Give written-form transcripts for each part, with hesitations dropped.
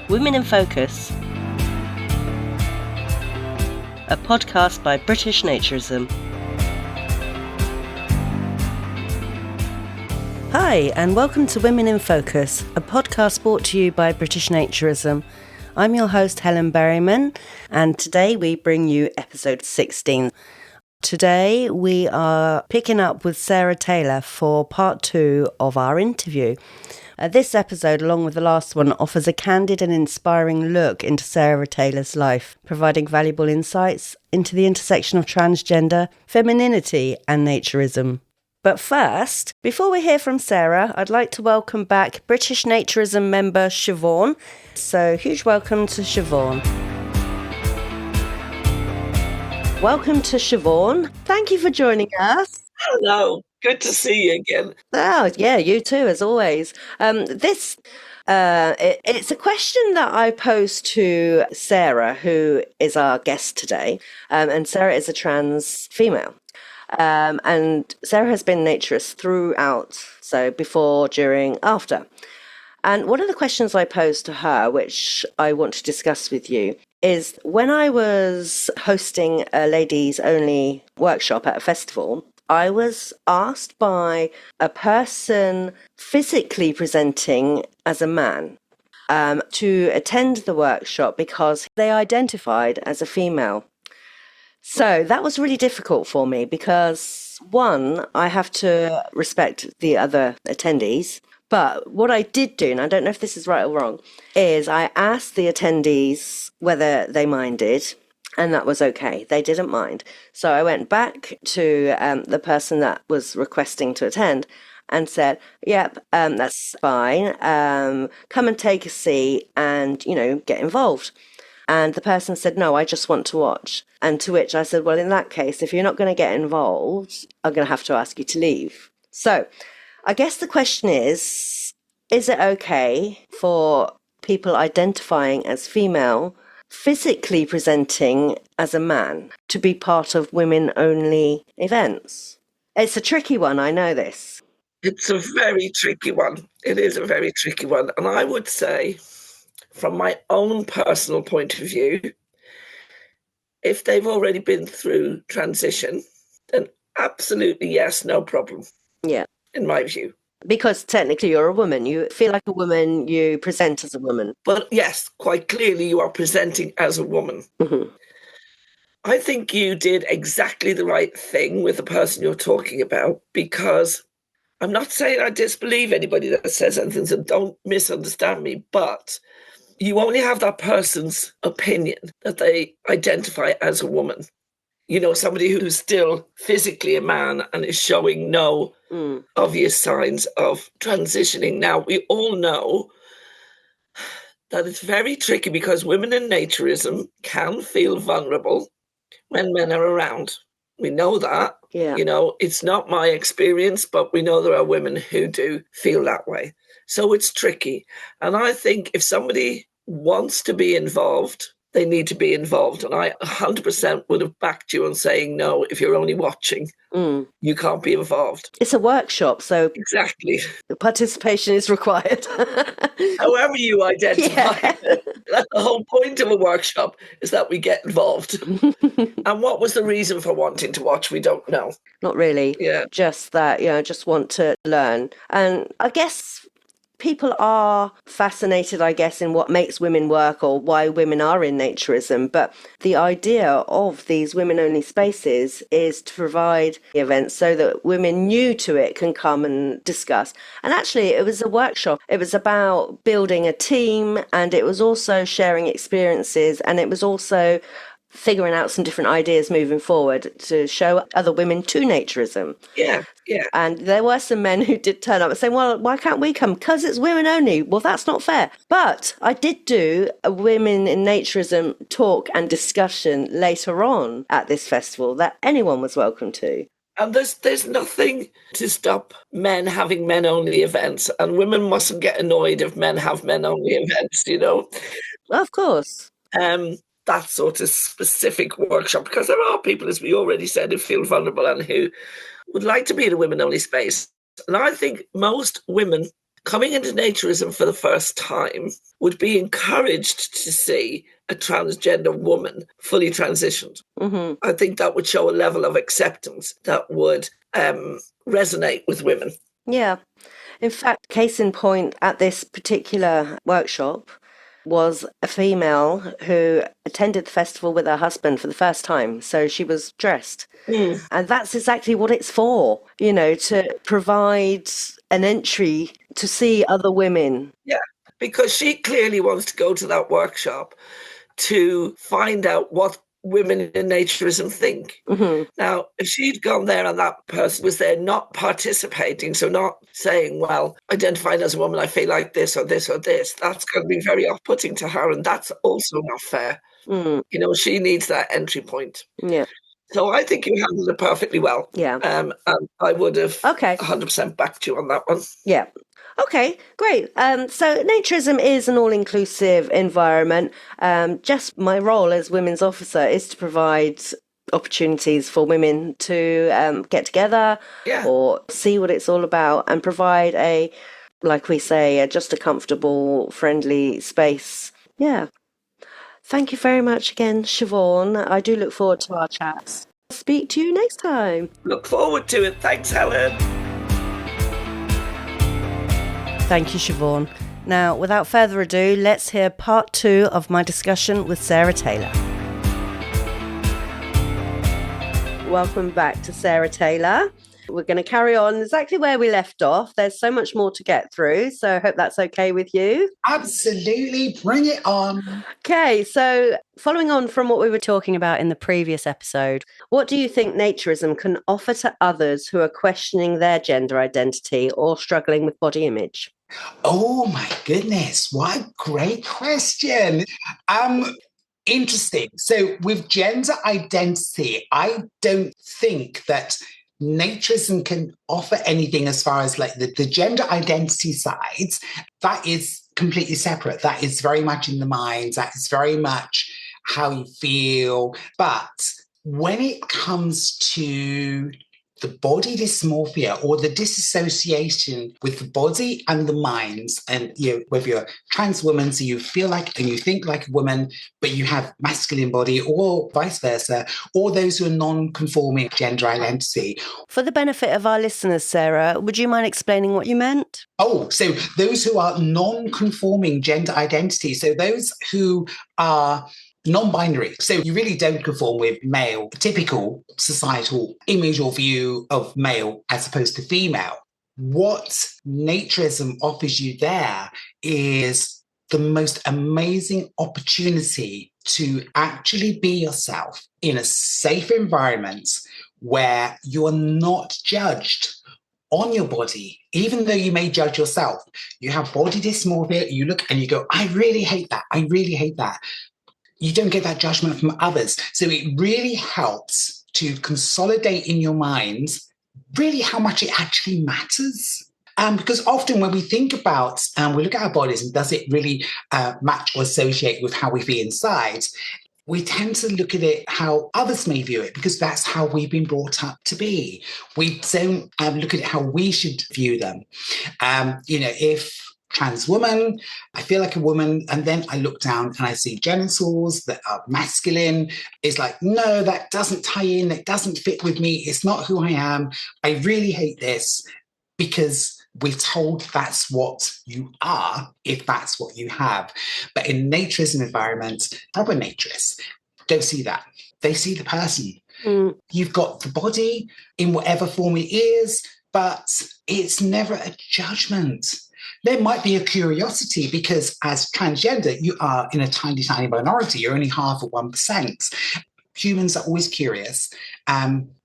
Women in Focus, a podcast by British Naturism. Hi, and welcome to Women in Focus, a podcast brought to you by British Naturism. I'm your host, Helen Berriman, and today we bring you episode 16. Today we are picking up with Sarah Tayler for part 2 of our interview. This episode, along with the last one, offers a candid and inspiring look into Sarah Tayler's life, providing valuable insights into the intersection of transgender, femininity and naturism. But first, before we hear from Sarah, I'd like to welcome back British Naturism member Siobhan. So, huge welcome to Siobhan. Welcome to Siobhan. Thank you for joining us. Hello. Good to see you again. Oh, yeah, you too, as always. It's a question that I posed to Sarah, who is our guest today. And Sarah is a trans female. And Sarah has been naturist throughout, so before, during, after. And one of the questions I posed to her, which I want to discuss with you, is when I was hosting a ladies only workshop at a festival, I was asked by a person physically presenting as a man to attend the workshop because they identified as a female. So that was really difficult for me because, one, I have to respect the other attendees. But what I did do, and I don't know if this is right or wrong, is I asked the attendees whether they minded. And that was okay. They didn't mind. So I went back to the person that was requesting to attend and said, yep, that's fine. Come and take a seat and, get involved. And the person said, no, I just want to watch. And to which I said, well, in that case, if you're not going to get involved, I'm going to have to ask you to leave. So I guess the question is it okay for people identifying as female physically presenting as a man to be part of women-only events? It's a tricky one, I know this. It's a very tricky one. It is a very tricky one. And I would say, from my own personal point of view, if they've already been through transition, then absolutely yes, no problem. Yeah. In my view. Because technically you're a woman. You feel like a woman, you present as a woman. But yes, quite clearly you are presenting as a woman. Mm-hmm. I think you did exactly the right thing with the person you're talking about, because I'm not saying I disbelieve anybody that says anything, so don't misunderstand me, but you only have that person's opinion that they identify as a woman. Somebody who's still physically a man and is showing no obvious signs of transitioning. Now, we all know that it's very tricky because women in naturism can feel vulnerable when men are around. We know that. Yeah. It's not my experience, but we know there are women who do feel that way. So it's tricky. And I think if somebody wants to be involved, they need to be involved. And I 100% would have backed you on saying, no, if you're only watching, you can't be involved. It's a workshop, so exactly, participation is required. However you identify. Yeah. That's the whole point of a workshop, is that we get involved. And what was the reason for wanting to watch? We don't know. Not really. Yeah. Just that, just want to learn. And I guess people are fascinated, in what makes women work or why women are in naturism. But the idea of these women-only spaces is to provide events so that women new to it can come and discuss. And actually, it was a workshop. It was about building a team, and it was also sharing experiences, and it was also figuring out some different ideas moving forward to show other women to naturism. Yeah. And there were some men who did turn up and say, well, why can't we come? Because it's women only. Well, that's not fair. But I did do a women in naturism talk and discussion later on at this festival that anyone was welcome to. And there's nothing to stop men having men-only events, and women mustn't get annoyed if men have men-only events, Well, of course. That sort of specific workshop, because there are people, as we already said, who feel vulnerable and who would like to be in a women-only space. And I think most women coming into naturism for the first time would be encouraged to see a transgender woman fully transitioned. Mm-hmm. I think that would show a level of acceptance that would resonate with women. Yeah. In fact, case in point, at this particular workshop was a female who attended the festival with her husband for the first time. So she was dressed. Mm. And that's exactly what it's for, to provide an entry to see other women. Yeah, because she clearly wants to go to that workshop to find out what women in naturism think. Mm-hmm. Now, if she'd gone there and that person was there not participating, so not saying, well, identifying as a woman, I feel like this or this or this, that's going to be very off-putting to her, and that's also not fair. Mm. She needs that entry point. Yeah. So I think you handled it perfectly well. Yeah. And I would have Okay. 100% backed you on that one. Yeah. Okay, great. So naturism is an all-inclusive environment. Just my role as women's officer is to provide opportunities for women to get together or see what it's all about and provide like we say, just a comfortable, friendly space. Yeah. Thank you very much again, Siobhan. I do look forward to our chats. Speak to you next time. Look forward to it. Thanks, Helen. Thank you, Siobhan. Now, without further ado, let's hear part 2 of my discussion with Sarah Tayler. Welcome back to Sarah Tayler. We're going to carry on exactly where we left off. There's so much more to get through, so I hope that's okay with you. Absolutely. Bring it on. Okay, so following on from what we were talking about in the previous episode, what do you think naturism can offer to others who are questioning their gender identity or struggling with body image? Oh my goodness, what a great question. Interesting. So with gender identity, I don't think that naturism can offer anything as far as like the gender identity side. That is completely separate. That is very much in the mind. That is very much how you feel. But when it comes to the body dysmorphia or the disassociation with the body and the mind, and whether you're a trans woman, so you feel like and you think like a woman, but you have masculine body, or vice versa, or those who are non-conforming gender identity. For the benefit of our listeners, Sarah, would you mind explaining what you meant? Oh, so those who are non-conforming gender identity, so those who are non-binary. So you really don't conform with male, typical societal image or view of male as opposed to female. What naturism offers you there is the most amazing opportunity to actually be yourself in a safe environment where you're not judged on your body, even though you may judge yourself. You have body dysmorphia, you look and you go, I really hate that. I really hate that. You don't get that judgment from others. So it really helps to consolidate in your mind really how much it actually matters. Because often when we think about and we look at our bodies and does it really match or associate with how we feel inside, we tend to look at it how others may view it because that's how we've been brought up to be. We don't look at it how we should view them. If trans woman, I feel like a woman, and then I look down and I see genitals that are masculine. It's like, no, that doesn't tie in. That doesn't fit with me. It's not who I am. I really hate this because we're told that's what you are if that's what you have. But in naturism environment, proper naturists don't see that. They see the person. You've got the body in whatever form it is, but it's never a judgment. There might be a curiosity because as transgender, you are in a tiny, tiny minority. You're only half of 1%. Humans are always curious,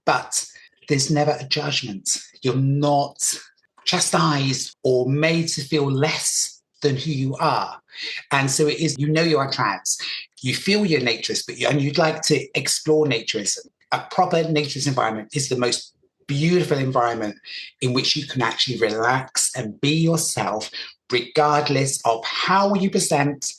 but there's never a judgment. You're not chastised or made to feel less than who you are. And so it is, you are trans. You feel you're naturist, and you'd like to explore naturism. A proper naturist environment is the most beautiful environment in which you can actually relax and be yourself, regardless of how you present,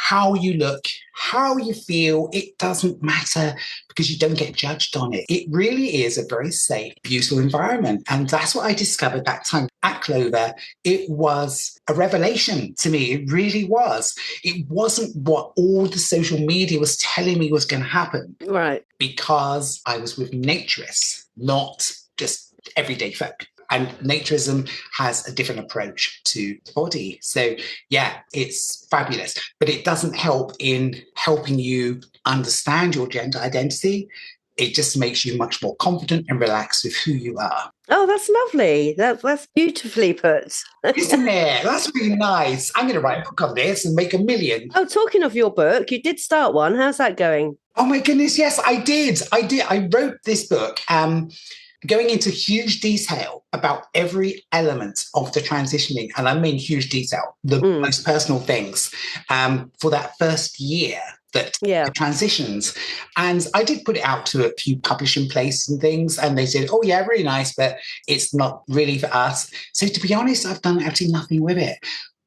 how you look, how you feel. It doesn't matter because you don't get judged on it. It really is a very safe, beautiful environment. And that's what I discovered that time at Clover. It was a revelation to me. It really was. It wasn't what all the social media was telling me was going to happen. Right. Because I was with naturists, not just everyday folk. And naturism has a different approach to the body. So, yeah, it's fabulous. But it doesn't help in helping you understand your gender identity. It just makes you much more confident and relaxed with who you are. Oh, that's lovely. That's beautifully put. Isn't it? That's really nice. I'm going to write a book on this and make $1 million. Oh, talking of your book, you did start one. How's that going? Oh, my goodness. Yes, I did. I wrote this book. Going into huge detail about every element of the transitioning, and I mean huge detail, the most personal things for that first year that the transitions. And I did put it out to a few publishing places and things, and they said, oh, yeah, really nice, but it's not really for us. So to be honest, I've done absolutely nothing with it.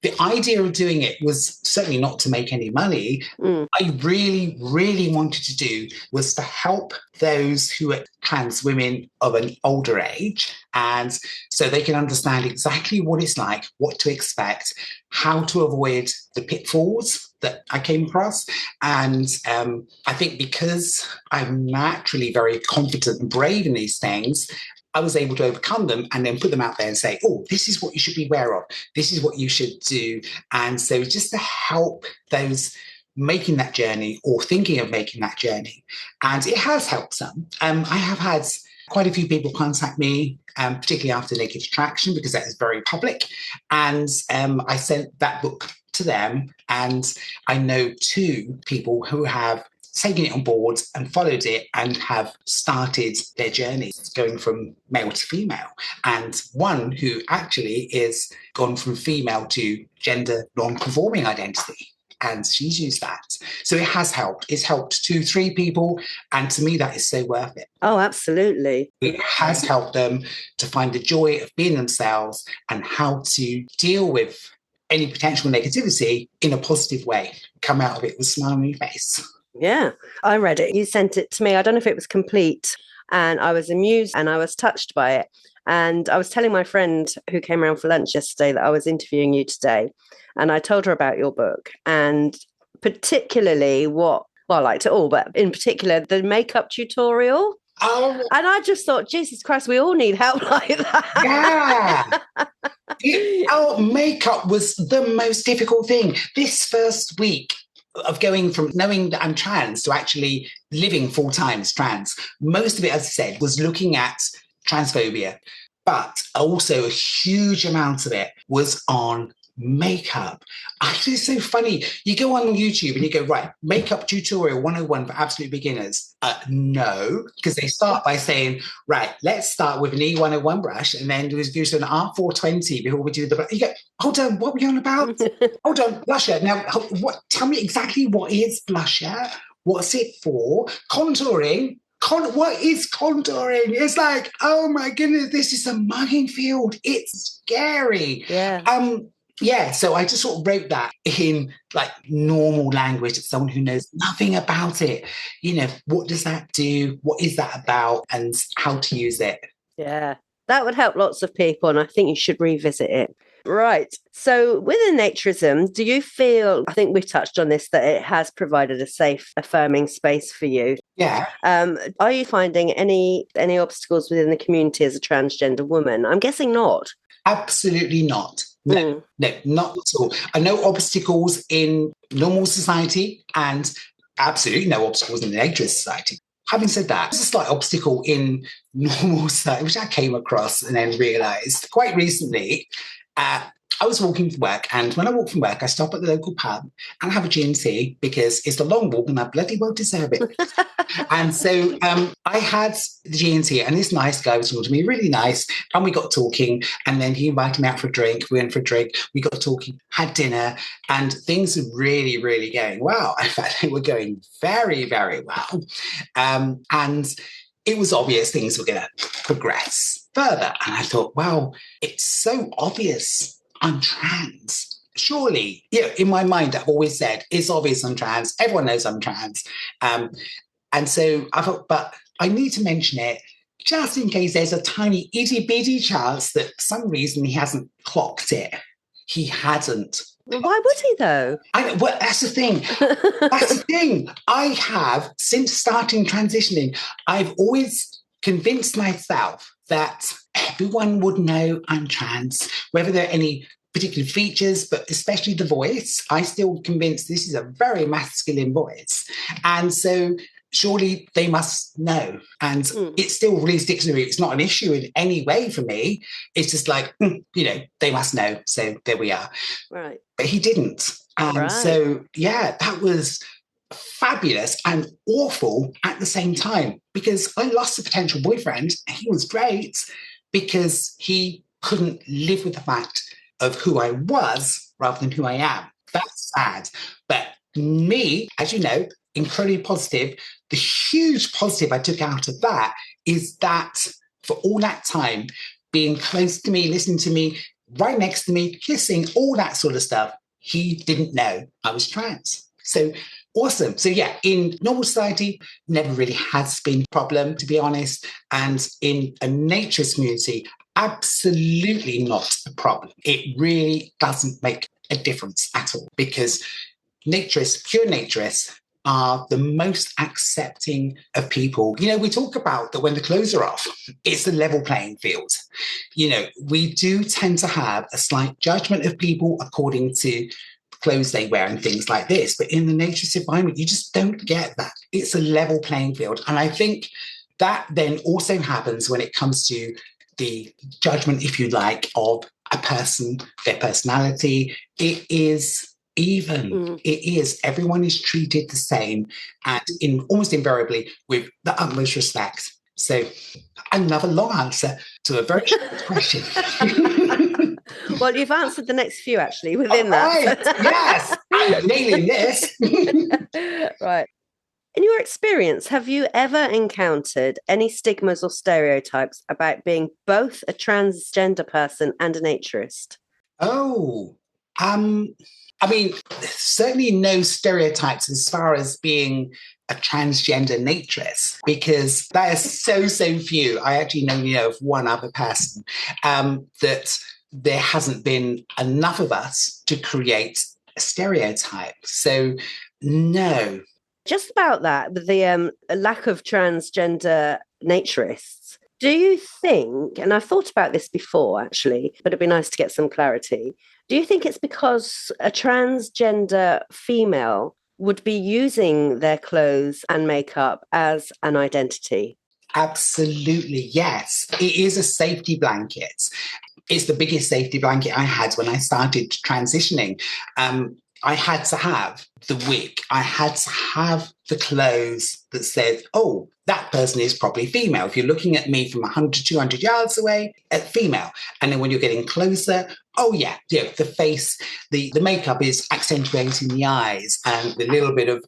The idea of doing it was certainly not to make any money. I really, really wanted to do was to help those who are trans women of an older age, and so they can understand exactly what it's like, what to expect, how to avoid the pitfalls that I came across. And I think because I'm naturally very confident and brave in these things, I was able to overcome them and then put them out there and say, oh, this is what you should be aware of. This is what you should do. And so just to help those making that journey or thinking of making that journey. And it has helped some. I have had quite a few people contact me, particularly after Naked Attraction, because that is very public. And I sent that book to them. And I know 2 people who have taken it on board and followed it and have started their journey going from male to female. And one who actually is gone from female to gender non-conforming identity. And she's used that. So it has helped. It's helped 2-3 people. And to me, that is so worth it. Oh, absolutely. It has helped them to find the joy of being themselves and how to deal with any potential negativity in a positive way. Come out of it with a smile on your face. Yeah, I read it. You sent it to me. I don't know if it was complete. And I was amused and I was touched by it. And I was telling my friend who came around for lunch yesterday that I was interviewing you today. And I told her about your book and particularly I liked it all, but in particular, the makeup tutorial. Oh. And I just thought, Jesus Christ, we all need help like that. Yeah. Makeup was the most difficult thing. This first week of going from knowing that I'm trans to actually living full time as trans, most of it, as I said, was looking at transphobia, but also a huge amount of it was on makeup. Actually, it's so funny. You go on YouTube and you go, right, makeup tutorial 101 for absolute beginners. No, because they start by saying, right, let's start with an E101 brush and then do an R420 before we do the brush. You go, hold on, what were you on about? Hold on, blusher. Now, tell me exactly what is blusher? What's it for? Contouring. What is contouring? It's like, oh my goodness, this is a minefield. It's scary. Yeah. So I just sort of wrote that in like normal language to someone who knows nothing about it. You know, what does that do? What is that about? And how to use it. Yeah, that would help lots of people. And I think you should revisit it. Right. So within naturism, do you feel, I think we've touched on this, that it has provided a safe, affirming space for you? Yeah. Are you finding any obstacles within the community as a transgender woman? I'm guessing not. Absolutely not. No, not at all. I know obstacles in normal society and absolutely no obstacles in the naturist society. Having said that, there's a slight obstacle in normal society, which I came across and then realised quite recently. I was walking to work, and when I walk from work, I stop at the local pub and have a G&T because it's a long walk and I bloody well deserve it. And so I had the G&T, and this nice guy was talking to me, really nice, and we got talking, and then he invited me out for a drink. We went for a drink, we got talking, had dinner, and things were really, really going well. In fact, they were going very, very well. And it was obvious things were going to progress further. And I thought, wow, it's so obvious I'm trans. surely, in my mind, I've always said, it's obvious I'm trans. Everyone knows I'm trans. And so I thought, but I need to mention it just in case there's a tiny itty bitty chance that for some reason he hasn't clocked it. He hadn't. Well, why would he though? Well, that's the thing. That's the thing. I have, since starting transitioning, I've always convinced myself that everyone would know I'm trans, whether there are any particular features, but especially the voice. I still convinced this is a very masculine voice. And so surely they must know. And it still really sticks with me. It's not an issue in any way for me. It's just like, they must know. So there we are. Right. But he didn't. And so, that was fabulous and awful at the same time, because I lost a potential boyfriend. He was great because he couldn't live with the fact of who I was rather than who I am. That's sad. But me, as you know, incredibly positive. The huge positive I took out of that is that for all that time, being close to me, listening to me, right next to me, kissing, all that sort of stuff, he didn't know I was trans. So awesome. So in normal society, never really has been a problem, to be honest. And in a naturist community, absolutely not a problem. It really doesn't make a difference at all, because naturists, pure naturists, are the most accepting of people. We talk about that when the clothes are off, it's a level playing field. We do tend to have a slight judgment of people according to clothes they wear and things like this. But in the naturist environment, you just don't get that. It's a level playing field. And I think that then also happens when it comes to the judgment, if you like, of a person, their personality. It is even. It is. Everyone is treated the same and almost invariably with the utmost respect. So another long answer to a very short question. Well, you've answered the next few actually within that. Yes, I'm nailing this. Right. In your experience, have you ever encountered any stigmas or stereotypes about being both a transgender person and a naturist? Certainly no stereotypes as far as being a transgender naturist, because that is so few. I actually know of one other person that there hasn't been enough of us to create a stereotype. So no. Just about that, with the lack of transgender naturists, do you think, and I've thought about this before actually, but it'd be nice to get some clarity, do you think it's because a transgender female would be using their clothes and makeup as an identity? Absolutely, yes. It is a safety blanket. It's the biggest safety blanket I had when I started transitioning. I had to have the wig. I had to have the clothes that said, oh, that person is probably female. If you're looking at me from 100 to 200 yards away, female. And then when you're getting closer, the face, the makeup is accentuating the eyes, and the little bit of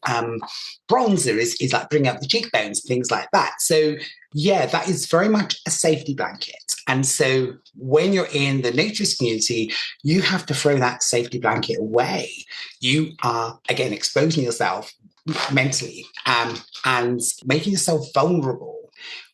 bronzer is like bringing up the cheekbones, things like that. So that is very much a safety blanket. And so when you're in the naturist community, you have to throw that safety blanket away. You are, again, exposing yourself mentally and making yourself vulnerable,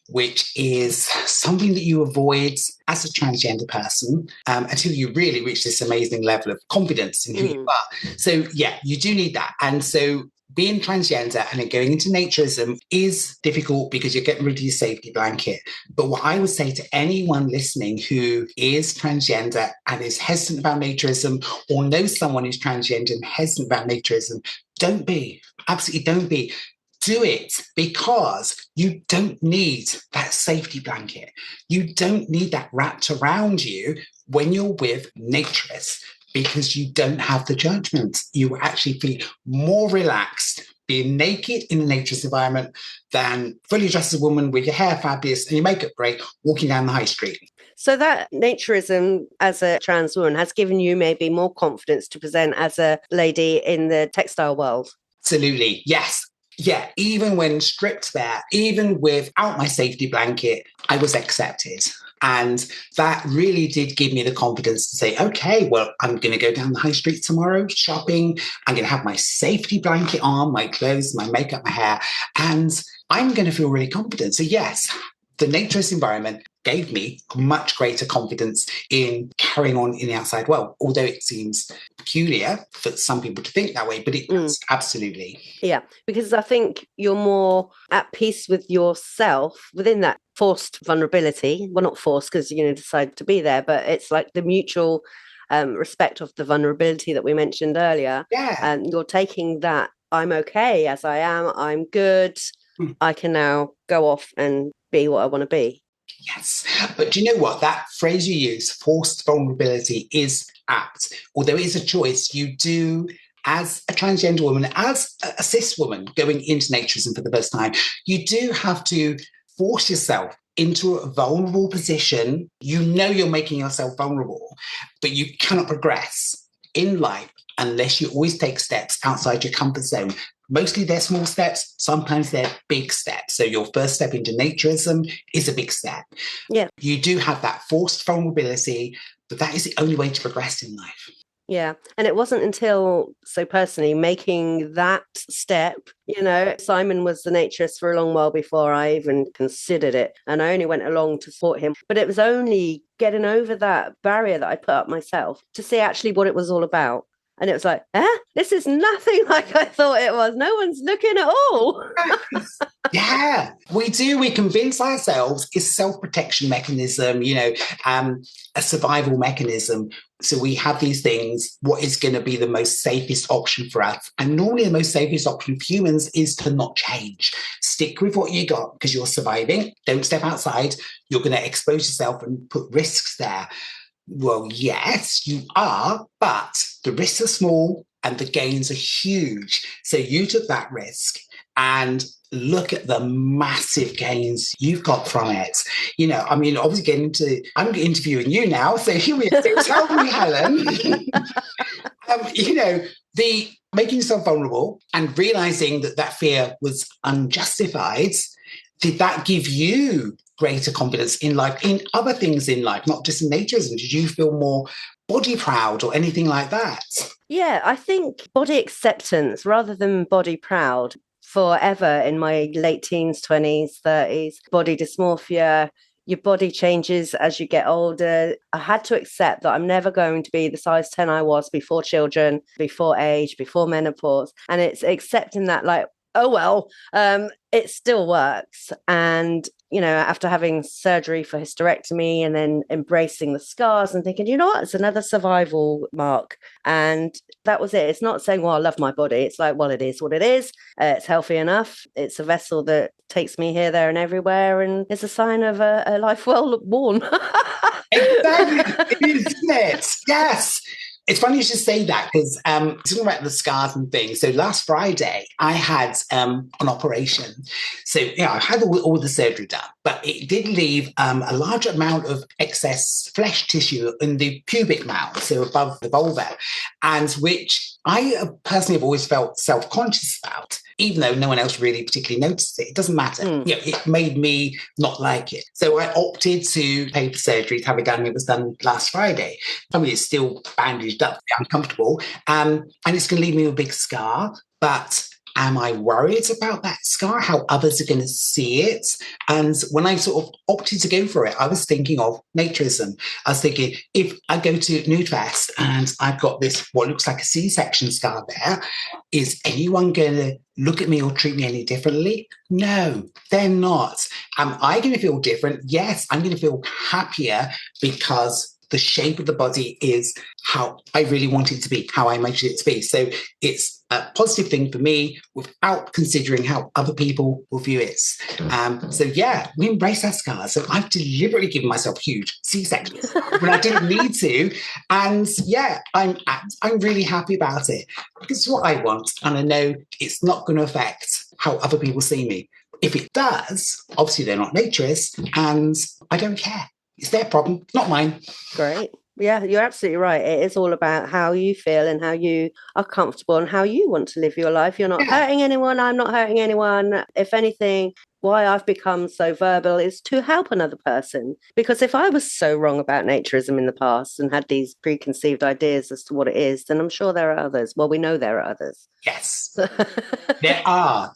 which is something that you avoid as a transgender person until you really reach this amazing level of confidence in who you are. So you do need that. And so being transgender and then going into naturism is difficult because you're getting rid of your safety blanket. But what I would say to anyone listening who is transgender and is hesitant about naturism, or knows someone who's transgender and hesitant about naturism, don't be. Absolutely don't be. Do it, because you don't need that safety blanket. You don't need that wrapped around you when you're with naturists, because you don't have the judgment. You actually feel more relaxed being naked in a naturist environment than fully dressed as a woman with your hair fabulous and your makeup great walking down the high street. So that naturism as a trans woman has given you maybe more confidence to present as a lady in the textile world? Absolutely, yes. Yeah, even when stripped bare, even without my safety blanket, I was accepted. And that really did give me the confidence to say, okay, well, I'm going to go down the high street tomorrow shopping. I'm going to have my safety blanket on, my clothes, my makeup, my hair, and I'm going to feel really confident. So yes, the naturist environment gave me much greater confidence in carrying on in the outside world, although it seems peculiar for some people to think that way, but it does, absolutely. Yeah, because I think you're more at peace with yourself within that forced vulnerability. Well, not forced because you're going to decide to be there, but it's like the mutual respect of the vulnerability that we mentioned earlier. Yeah. And you're taking that, I'm okay as I am, I'm good. I can now go off and be what I want to be. Yes. But do you know what? That phrase you use, forced vulnerability, is apt. Although it is a choice, you do, as a transgender woman, as a cis woman going into naturism for the first time, you do have to force yourself into a vulnerable position. You know you're making yourself vulnerable, but you cannot progress in life unless you always take steps outside your comfort zone. Mostly they're small steps, sometimes they're big steps. So your first step into naturism is a big step. Yeah. You do have that forced vulnerability, but that is the only way to progress in life. Yeah. And it wasn't until, so personally, making that step, Simon was the naturist for a long while before I even considered it. And I only went along to support him. But it was only getting over that barrier that I put up myself to see actually what it was all about. And it was like, this is nothing like I thought it was. No one's looking at all. Yeah, we do. We convince ourselves it's a self-protection mechanism, a survival mechanism. So we have these things, what is going to be the most safest option for us? And normally the most safest option for humans is to not change. Stick with what you got because you're surviving. Don't step outside. You're going to expose yourself and put risks there. Well, yes, you are, but the risks are small and the gains are huge. So you took that risk and look at the massive gains you've got from it. Obviously I'm interviewing you now. So here we are. So tell me, Helen, the making yourself vulnerable and realizing that fear was unjustified, did that give you greater confidence in life, in other things in life, not just in naturism? Did you feel more body proud or anything like that? Yeah, I think body acceptance rather than body proud. Forever in my late teens, 20s, 30s, body dysmorphia, your body changes as you get older. I had to accept that I'm never going to be the size 10 I was before children, before age, before menopause. And it's accepting that, like, oh, well, it still works. And, after having surgery for hysterectomy and then embracing the scars and thinking, it's another survival mark. And that was it. It's not saying, well, I love my body. It's like, well, it is what it is. It's healthy enough. It's a vessel that takes me here, there and everywhere. And it's a sign of a life well worn. Exactly. It is, isn't it? Yes. It's funny you should say that because talking about the scars and things. So last Friday, I had an operation. So, I had all the surgery done, but it did leave a large amount of excess flesh tissue in the pubic mound, so above the vulva, and which I personally have always felt self-conscious about, even though no one else really particularly noticed it. It doesn't matter. It made me not like it. So I opted to pay for surgery to have it done. It was done last Friday. I mean, it's still bandaged up, uncomfortable, and it's going to leave me with a big scar. But am I worried about that scar, how others are going to see it? And when I sort of opted to go for it, I was thinking of naturism. I was thinking, if I go to Nutrest and I've got this, what looks like a C-section scar there, is anyone going to look at me or treat me any differently? No, they're not. Am I going to feel different? Yes, I'm going to feel happier because the shape of the body is how I really want it to be, how I imagined it to be. So it's a positive thing for me without considering how other people will view it. We embrace our scars. So I've deliberately given myself huge C-sections when I didn't need to. And I'm really happy about it because it's what I want. And I know it's not going to affect how other people see me. If it does, obviously they're not naturists and I don't care. It's their problem, not mine. Great. Yeah, you're absolutely right. It is all about how you feel and how you are comfortable and how you want to live your life. You're not Yeah. hurting anyone. I'm not hurting anyone. If anything, why I've become so verbal is to help another person. Because if I was so wrong about naturism in the past and had these preconceived ideas as to what it is, then I'm sure there are others. Well, we know there are others. Yes. There are.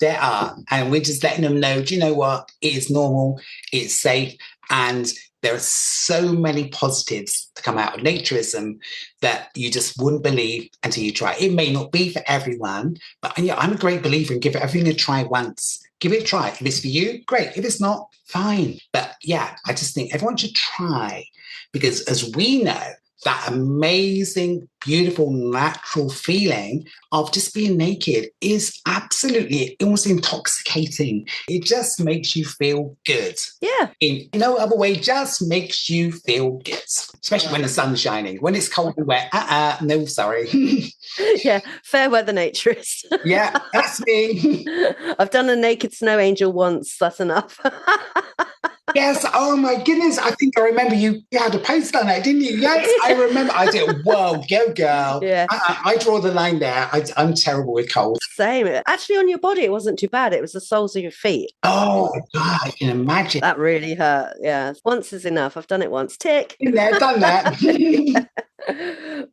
And we're just letting them know, do you know what? It is normal, it's safe, and there are so many positives to come out of naturism that you just wouldn't believe until you try. It may not be for everyone, but yeah, I'm a great believer in give everything a try once. Give it a try. If it's for you, great. If it's not, fine. But yeah, I just think everyone should try, because as we know, that amazing, beautiful, natural feeling of just being naked is absolutely almost intoxicating. It just makes you feel good. Yeah. In no other way, just makes you feel good, especially when the sun's shining. When it's cold and wet, no, sorry. Yeah, fair weather naturist. Yeah, that's me. I've done a naked snow angel once. That's enough. Yes. Oh my goodness. I think I remember you had a post on that, didn't you? Yes, I remember. I did. Whoa, go girl. Yeah. I draw the line there. I'm terrible with cold. Same. Actually, on your body, it wasn't too bad. It was the soles of your feet. Oh God, I can imagine. That really hurt. Yeah. Once is enough. I've done it once. Tick. Been there, done that.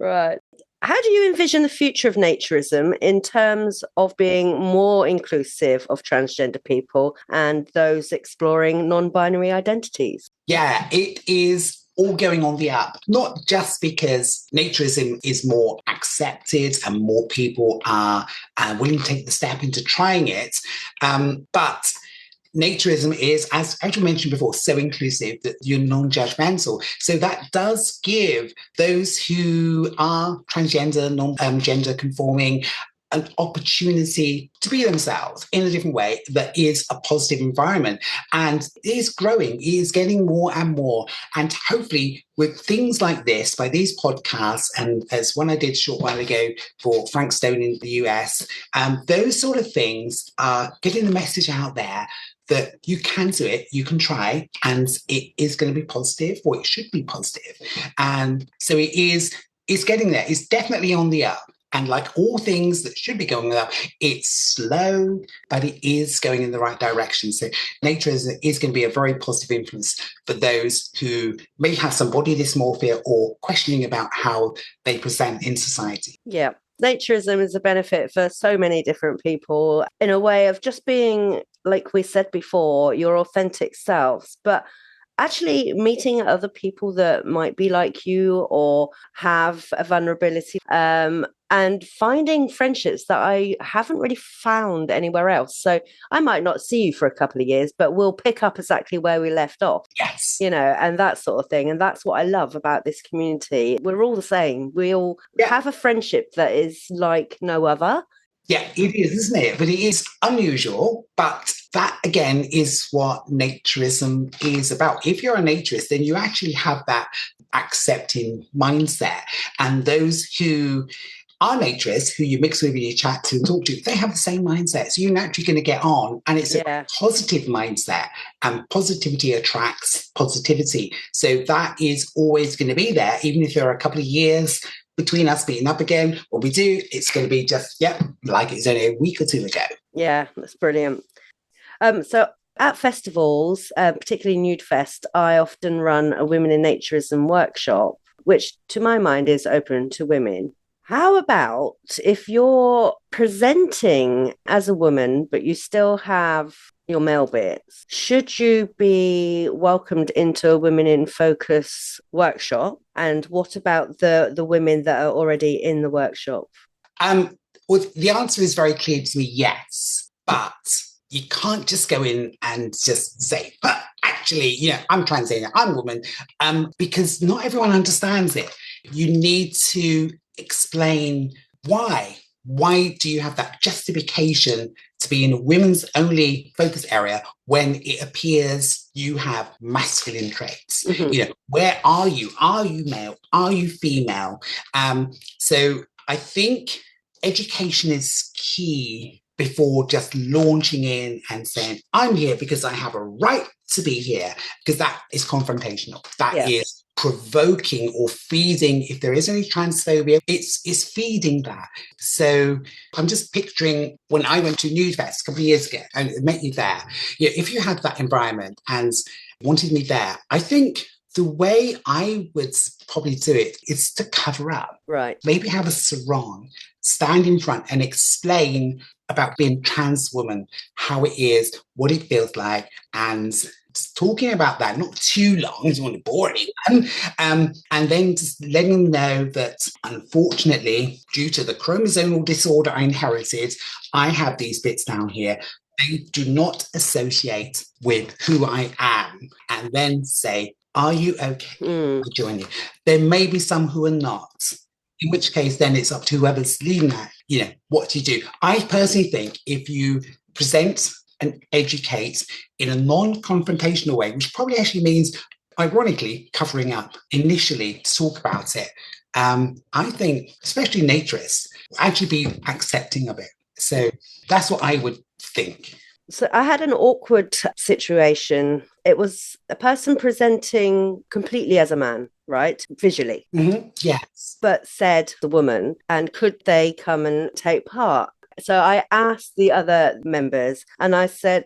Right. How do you envision the future of naturism in terms of being more inclusive of transgender people and those exploring non-binary identities? Yeah, it is all going on the up, not just because naturism is more accepted and more people are willing to take the step into trying it, but naturism is, as you mentioned before, so inclusive that you're non-judgmental. So that does give those who are transgender, non-gender conforming, an opportunity to be themselves in a different way that is a positive environment. And it is growing, it is getting more and more. And hopefully with things like this, by these podcasts, and as one I did a short while ago for Frank Stone in the US, those sort of things are getting the message out there that you can do it, you can try, and it is going to be positive, or it should be positive. And so it's getting there. It's definitely on the up. And like all things that should be going up, it's slow, but it is going in the right direction. So naturism is going to be a very positive influence for those who may have some body dysmorphia or questioning about how they present in society. Yeah. Naturism is a benefit for so many different people in a way of just being, like we said before, your authentic selves, but actually meeting other people that might be like you or have a vulnerability, and finding friendships that I haven't really found anywhere else. So I might not see you for a couple of years, but we'll pick up exactly where we left off. Yes. You know, and that sort of thing. And that's what I love about this community. We're all the same. We all have a friendship that is like no other. Yeah, it is, isn't it? But it is unusual. But that, again, is what naturism is about. If you're a naturist, then you actually have that accepting mindset. And those who are naturists, who you mix with, you chat to and talk to, they have the same mindset. So you're naturally going to get on. And it's a positive mindset. And positivity attracts positivity. So that is always going to be there, even if there are a couple of years between us meeting up again. What we do, it's going to be just, like it's only a week or two ago. Yeah, that's brilliant. So at festivals, particularly Nude Fest, I often run a Women in Naturism workshop, which to my mind is open to women. How about if you're presenting as a woman, but you still have your male bits? Should you be welcomed into a Women in Focus workshop? And what about the women that are already in the workshop? Well, the answer is very clear to me, yes. But you can't just go in and just say, but actually, I'm transgender, I'm a woman, because not everyone understands it. You need to explain why. Why do you have that justification to be in a women's only focus area when it appears you have masculine traits? Mm-hmm. Where are you? Are you male? Are you female? So I think education is key before just launching in and saying, I'm here because I have a right to be here, because that is confrontational. That is provoking or feeding, if there is any transphobia, it's feeding that. So I'm just picturing when I went to Newsfest a couple of years ago and met you there. If you had that environment and wanted me there, I think the way I would probably do it is to cover up. Right. Maybe have a sarong, stand in front and explain about being a trans woman, how it is, what it feels like, and talking about that, not too long, I don't want to bore anyone, and then just letting them know that unfortunately, due to the chromosomal disorder I inherited, I have these bits down here. They do not associate with who I am, and then say, are you okay to join you? There may be some who are not, in which case then it's up to whoever's leading that, what do you do? I personally think if you present and educate in a non-confrontational way, which probably actually means, ironically, covering up initially to talk about it, I think, especially naturists, will actually be accepting of it. So that's what I would think. So I had an awkward situation. It was a person presenting completely as a man, right? Visually. Mm-hmm. Yes. But said the woman, and could they come and take part? So I asked the other members and I said,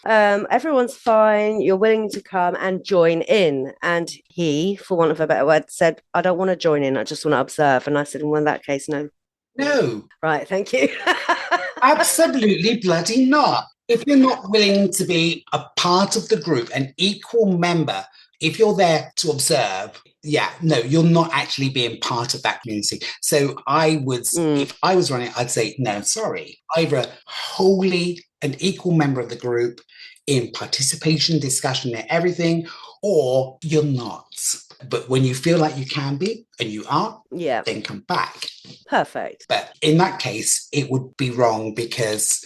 everyone's fine. You're willing to come and join in. And he, for want of a better word, said, I don't want to join in. I just want to observe. And I said, well, in that case, no. No. Right. Thank you. Absolutely bloody not. If you're not willing to be a part of the group, an equal member, if you're there to observe, you're not actually being part of that community. So I would, if I was running, I'd say, no, sorry. Either a wholly an equal member of the group in participation, discussion, and everything, or you're not. But when you feel like you can be, and you are, then come back. Perfect. But in that case, it would be wrong because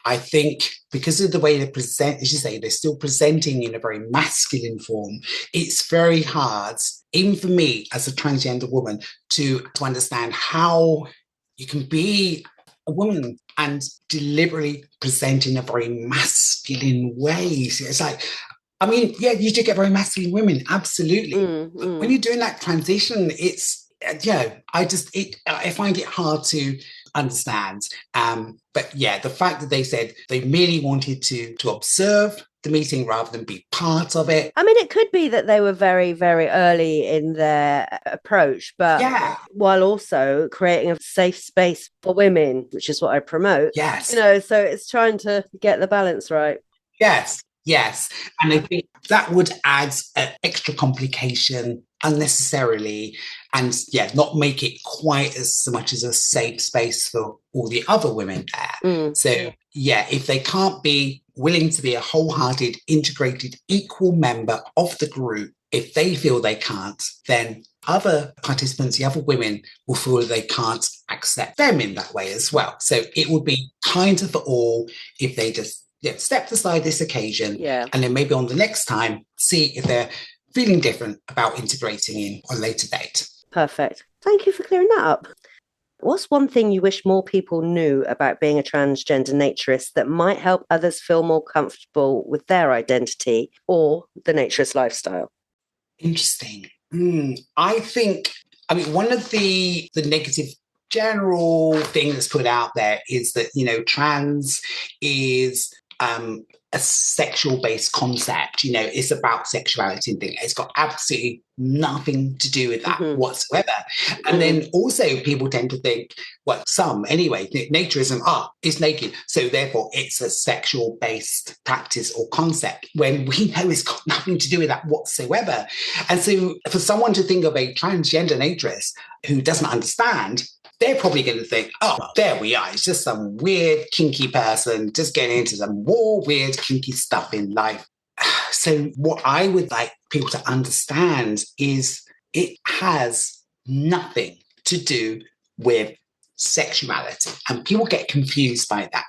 I think because of the way they present, as you say, they're still presenting in a very masculine form. It's very hard, even for me as a transgender woman, to understand how you can be a woman and deliberately present in a very masculine way. So it's like, I mean, you do get very masculine women, absolutely. But when you're doing that transition, it's, I find it hard to understand. But the fact that they said they merely wanted to observe the meeting rather than be part of it. I mean, it could be that they were very, very early in their approach, but while also creating a safe space for women, which is what I promote. Yes. So it's trying to get the balance right. Yes. And I think that would add an extra complication unnecessarily and not make it quite as much as a safe space for all the other women there. So if they can't be willing to be a wholehearted, integrated, equal member of the group, if they feel they can't, then other participants, the other women, will feel that they can't accept them in that way as well. So it would be kinder for all if they just step aside this occasion and then maybe on the next time, see if they're feeling different about integrating in a later date. Perfect. Thank you for clearing that up. What's one thing you wish more people knew about being a transgender naturist that might help others feel more comfortable with their identity or the naturist lifestyle? Interesting. I think, one of the negative general thing that's put out there is that, trans is a sexual-based concept. It's about sexuality and things. It's got absolutely nothing to do with that whatsoever. And then also people tend to think, well, some anyway, naturism is naked, so therefore it's a sexual-based practice or concept, when we know it's got nothing to do with that whatsoever. And so for someone to think of a transgender naturist who doesn't understand, they're probably going to think, there we are. It's just some weird, kinky person just getting into some more weird, kinky stuff in life. So what I would like people to understand is it has nothing to do with sexuality. And people get confused by that.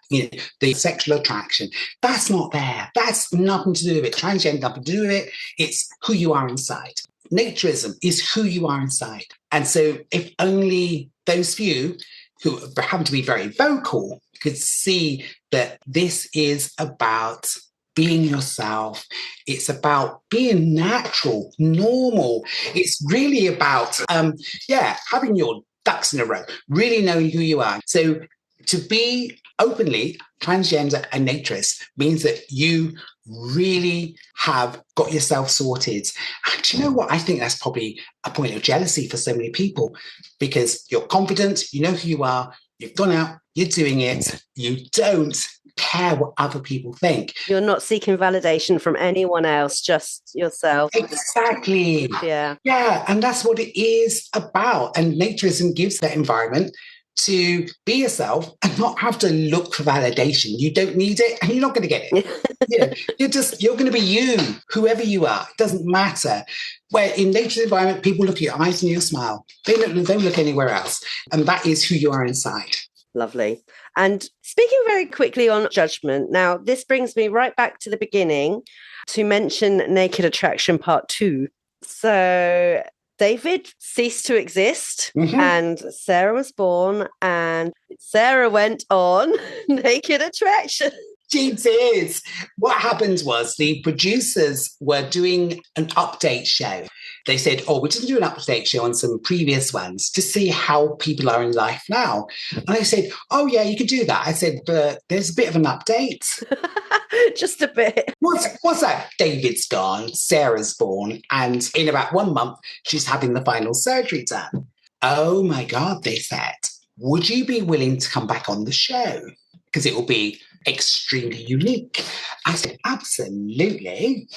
The sexual attraction, that's not there. That's nothing to do with it. Transgender, nothing to do with it. It's who you are inside. Naturism is who you are inside. And so if only those few who happen to be very vocal could see that this is about being yourself. It's about being natural, normal. It's really about, having your ducks in a row, really knowing who you are. So to be openly transgender and naturist means that you really have got yourself sorted. And do you know what? I think that's probably a point of jealousy for so many people, because you're confident, you know who you are, you've gone out, you're doing it, you don't care what other people think. You're not seeking validation from anyone else, just yourself. Exactly. Yeah. Yeah, and that's what it is about. And naturism gives that environment to be yourself and not have to look for validation. You don't need it, and you're not going to get it. You're going to be you, whoever you are. It doesn't matter. Where in nature's environment, people look at your eyes and you smile. They don't look anywhere else. And that is who you are inside. Lovely. And speaking very quickly on judgment, now this brings me right back to the beginning to mention Naked Attraction Part 2. So David ceased to exist, and Sarah was born, and Sarah went on Naked Attraction. She did. What happened was the producers were doing an update show. They said, we're just going to do an update show on some previous ones to see how people are in life now. And I said, oh, yeah, you could do that. I said, but there's a bit of an update. Just a bit. What's that? David's gone, Sarah's born, and in about 1 month, she's having the final surgery done. Oh, my God, they said, would you be willing to come back on the show? Because it will be extremely unique. I said, absolutely.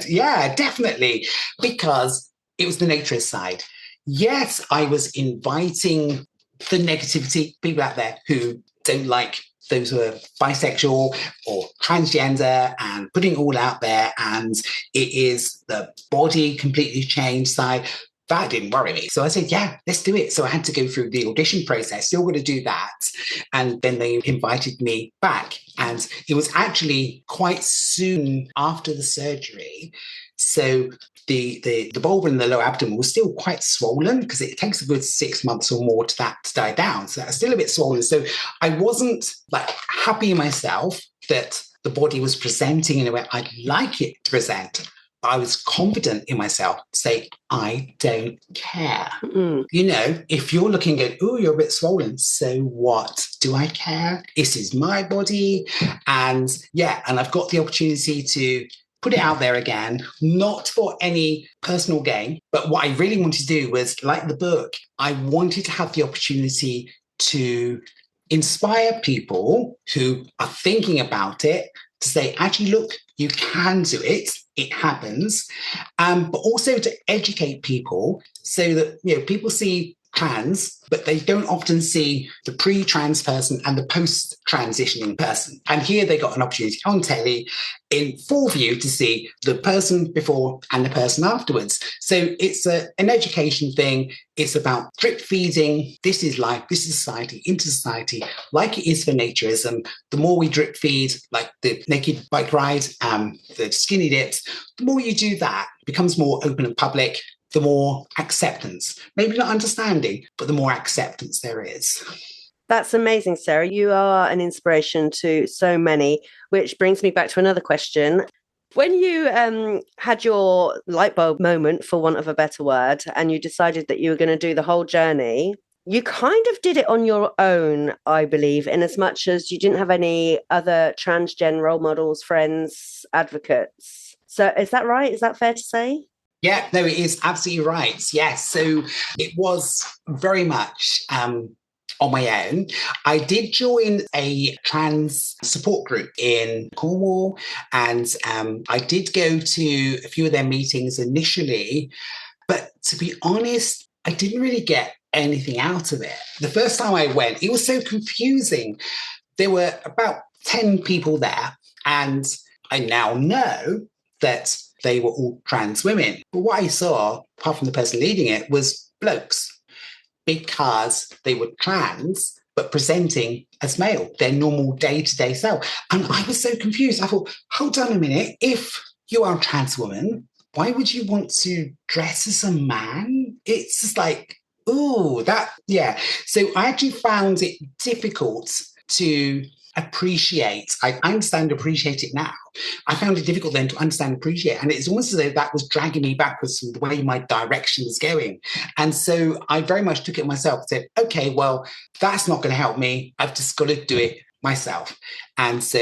Yeah, definitely. Because it was the naturist side. Yes, I was inviting the negativity, people out there who don't like those who are bisexual or transgender, and putting it all out there. And it is the body completely changed side. That didn't worry me. So I said, yeah, let's do it. So I had to go through the audition process. Still going to do that. And then they invited me back. And it was actually quite soon after the surgery. So the vulva and the lower abdomen was still quite swollen, because it takes a good 6 months or more to that to die down. So that's still a bit swollen. So I wasn't happy in myself that the body was presenting in a way I'd like it to present. I was confident in myself to say, I don't care. If you're looking at, you're a bit swollen, so what? Do I care? This is my body. And I've got the opportunity to put it out there again, not for any personal gain, but what I really wanted to do was, like the book, I wanted to have the opportunity to inspire people who are thinking about it to say, actually, look, you can do it. It happens. But also to educate people so that, people see trans, but they don't often see the pre-trans person and the post-transitioning person. And here they got an opportunity on telly in full view to see the person before and the person afterwards. So it's an education thing. It's about drip feeding. This is life, this is society, into society, like it is for naturism. The more we drip feed, like the naked bike ride, the skinny dips, the more you do that, it becomes more open and public, the more acceptance, maybe not understanding, but the more acceptance there is. That's amazing, Sarah. You are an inspiration to so many, which brings me back to another question. When you had your light bulb moment, for want of a better word, and you decided that you were going to do the whole journey, you kind of did it on your own, I believe, in as much as you didn't have any other transgen role models, friends, advocates. So is that right? Is that fair to say? Yeah, no, it is absolutely right. Yes. So it was very much on my own. I did join a trans support group in Cornwall, and I did go to a few of their meetings initially. But to be honest, I didn't really get anything out of it. The first time I went, it was so confusing. There were about 10 people there, and I now know that they were all trans women. But what I saw, apart from the person leading it, was blokes, because they were trans, but presenting as male, their normal day-to-day self. And I was so confused. I thought, hold on a minute. If you are a trans woman, why would you want to dress as a man? It's just like, So I actually found it difficult to appreciate. I understand, appreciate it now. I found it difficult then to understand, appreciate. And it's almost as though that was dragging me backwards from the way my direction was going. And so I very much took it myself and said, okay, well, that's not going to help me. I've just got to do it myself. And so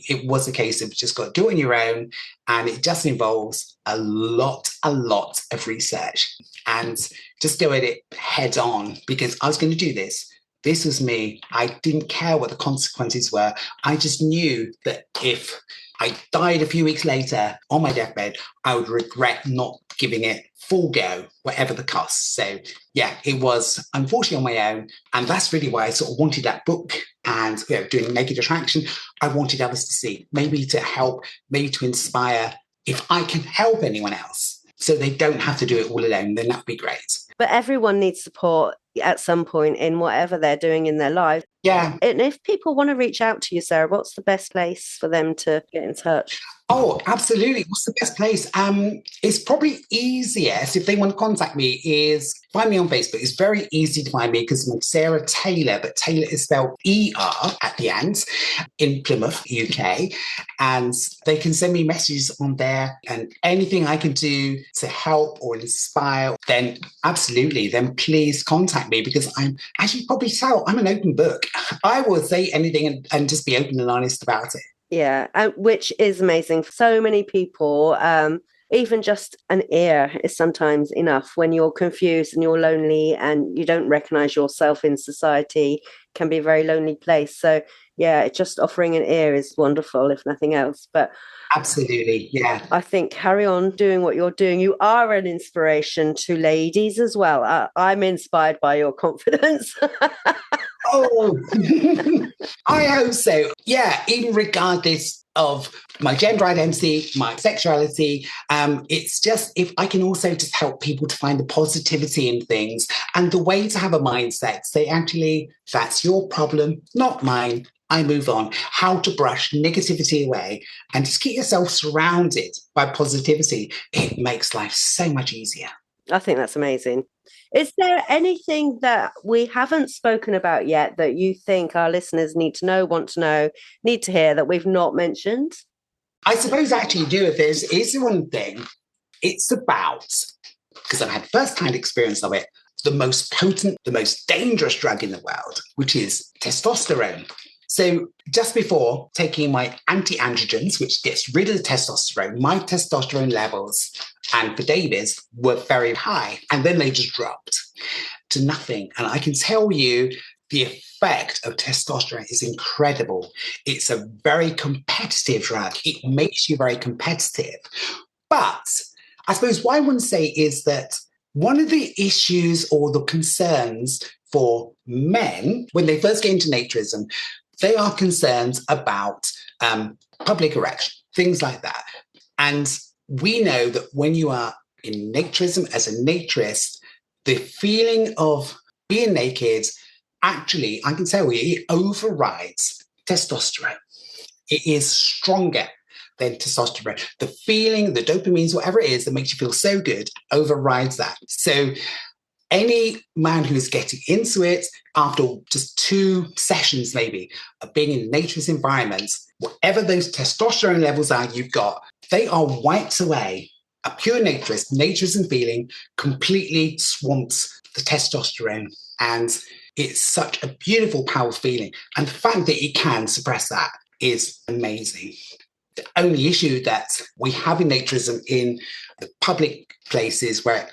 it was a case of just got to do it on your own. And it just involves a lot of research and just go at it head on, because I was going to do this. This was me. I didn't care what the consequences were. I just knew that if I died a few weeks later on my deathbed, I would regret not giving it full go, whatever the cost. So yeah, it was unfortunately on my own. And that's really why I sort of wanted that book and doing Naked Attraction. I wanted others to see, maybe to help, maybe to inspire. If I can help anyone else so they don't have to do it all alone, then that'd be great. But everyone needs support at some point in whatever they're doing in their life. Yeah. And if people want to reach out to you, Sarah, what's the best place for them to get in touch? Oh, absolutely. What's the best place? It's probably easiest if they want to contact me is find me on Facebook. It's very easy to find me because I'm Sarah Tayler, but Taylor is spelled ER at the end, in Plymouth, UK. And they can send me messages on there, and anything I can do to help or inspire, then absolutely, then please contact me, because I'm, as you probably tell, I'm an open book. I will say anything and just be open and honest about it. Yeah, which is amazing for so many people. Even just an ear is sometimes enough when you're confused and you're lonely and you don't recognize yourself in society. Can be a very lonely place. So yeah, just offering an ear is wonderful, if nothing else. But absolutely, yeah. I think carry on doing what you're doing. You are an inspiration to ladies as well. I'm inspired by your confidence. Oh, I hope so. Yeah, even regardless of my gender identity, my sexuality, it's just if I can also just help people to find the positivity in things and the way to have a mindset, say, actually, that's your problem, not mine. I move on. How to brush negativity away and just keep yourself surrounded by positivity. It makes life so much easier. I think that's amazing. Is there anything that we haven't spoken about yet that you think our listeners need to know, want to know, need to hear that we've not mentioned? I suppose actually do. If there is one thing, it's about, because I've had first-hand experience of it, the most potent, the most dangerous drug in the world, which is testosterone. So just before taking my anti-androgens, which gets rid of the testosterone, my testosterone levels, and for David's, were very high. And then they just dropped to nothing. And I can tell you the effect of testosterone is incredible. It's a very competitive drug. It makes you very competitive. But I suppose what I want to say is that one of the issues or the concerns for men when they first get into naturism, they are concerned about public erection, things like that. And we know that when you are in naturism as a naturist, the feeling of being naked, actually, I can tell you, it overrides testosterone. It is stronger than testosterone. The feeling, the dopamines, whatever it is that makes you feel so good, overrides that. So any man who is getting into it after just 2 sessions, maybe, of being in a naturist environment, whatever those testosterone levels are you've got, they are wiped away. A pure naturism feeling completely swamps the testosterone. And it's such a beautiful, powerful feeling. And the fact that it can suppress that is amazing. The only issue that we have in naturism in the public places where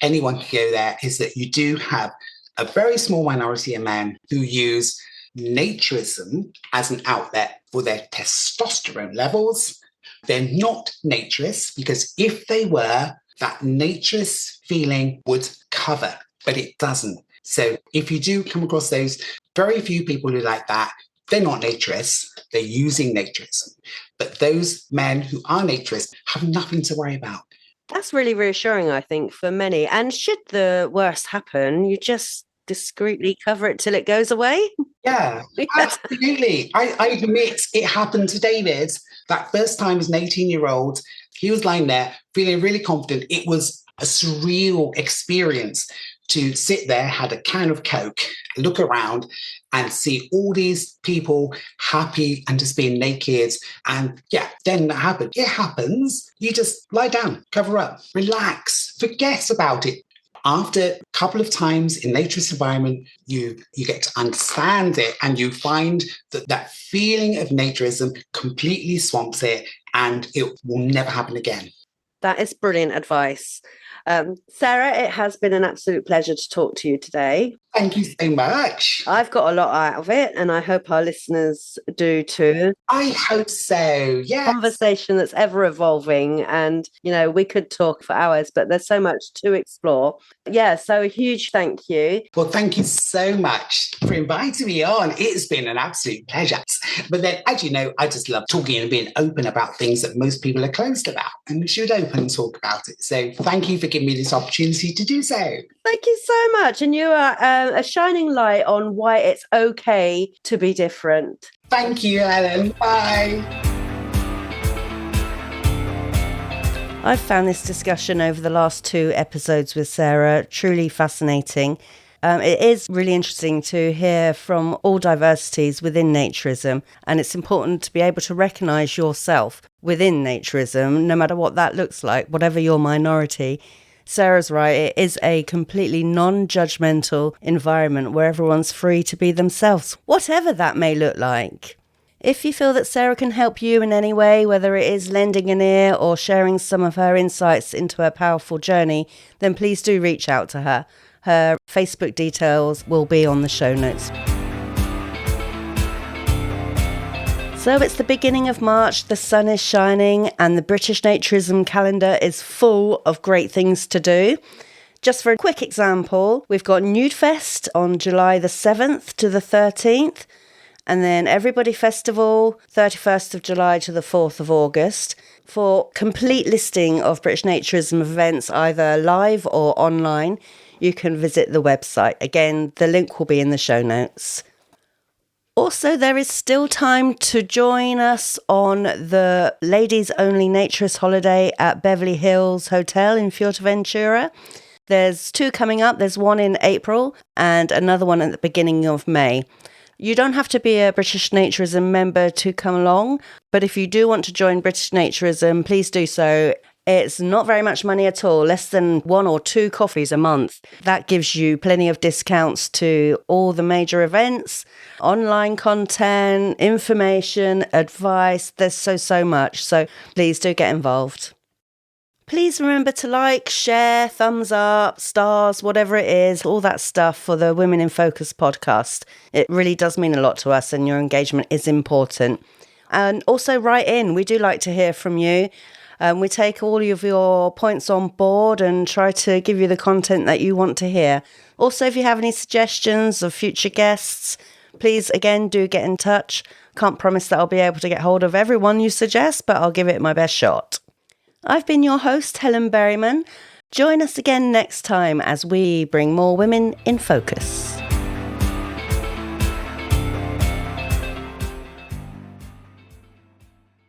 anyone can go there is that you do have a very small minority of men who use naturism as an outlet for their testosterone levels. They're not naturists, because if they were, that naturist feeling would cover, but it doesn't. So if you do come across those very few people who like that, they're not naturists, they're using naturism. But those men who are naturists have nothing to worry about. That's really reassuring, I think, for many. And should the worst happen, you just discreetly cover it till it goes away. Yeah, absolutely. I admit it happened to David. That first time as an 18-year-old, he was lying there feeling really confident. It was a surreal experience to sit there, had a can of Coke, look around and see all these people happy and just being naked. And yeah, then that happened. It happens. You just lie down, cover up, relax, forget about it. After a couple of times in naturist environment, you get to understand it and you find that feeling of naturism completely swamps it and it will never happen again. That is brilliant advice. Sarah, it has been an absolute pleasure to talk to you today. Thank you so much. I've got a lot out of it, and I hope our listeners do too. I hope so, yes. Conversation that's ever evolving, and, we could talk for hours, but there's so much to explore. Yeah, so a huge thank you. Well, thank you so much for inviting me on. It's been an absolute pleasure. But then, as you know, I just love talking and being open about things that most people are closed about, and we should open and talk about it. So thank you for giving me this opportunity to do so. Thank you so much. And you are a shining light on why it's okay to be different. Thank you, Helen. Bye. I've found this discussion over the last 2 episodes with Sarah truly fascinating. It is really interesting to hear from all diversities within naturism, and it's important to be able to recognise yourself within naturism, no matter what that looks like, whatever your minority. Sarah's right, it is a completely non-judgmental environment where everyone's free to be themselves, whatever that may look like. If you feel that Sarah can help you in any way, whether it is lending an ear or sharing some of her insights into her powerful journey, then please do reach out to her. Her Facebook details will be on the show notes. So it's the beginning of March, the sun is shining, and the British Naturism calendar is full of great things to do. Just for a quick example, we've got Nude Fest on July the 7th to the 13th, and then Everybody Festival, 31st of July to the 4th of August. For complete listing of British Naturism events, either live or online, you can visit the website. Again, the link will be in the show notes. Also, there is still time to join us on the ladies only naturist holiday at Beverly Hills Hotel in Fuerteventura. There's 2 coming up. There's one in April and another one at the beginning of May. You don't have to be a British Naturism member to come along, but if you do want to join British Naturism, please do so. It's not very much money at all, less than 1 or 2 coffees a month. That gives you plenty of discounts to all the major events, online content, information, advice. There's so much. So please do get involved. Please remember to like, share, thumbs up, stars, whatever it is, all that stuff for the Women in Focus podcast. It really does mean a lot to us and your engagement is important. And also write in. We do like to hear from you. We take all of your points on board and try to give you the content that you want to hear. Also, if you have any suggestions of future guests, please, again, do get in touch. Can't promise that I'll be able to get hold of everyone you suggest, but I'll give it my best shot. I've been your host, Helen Berriman. Join us again next time as we bring more women in focus.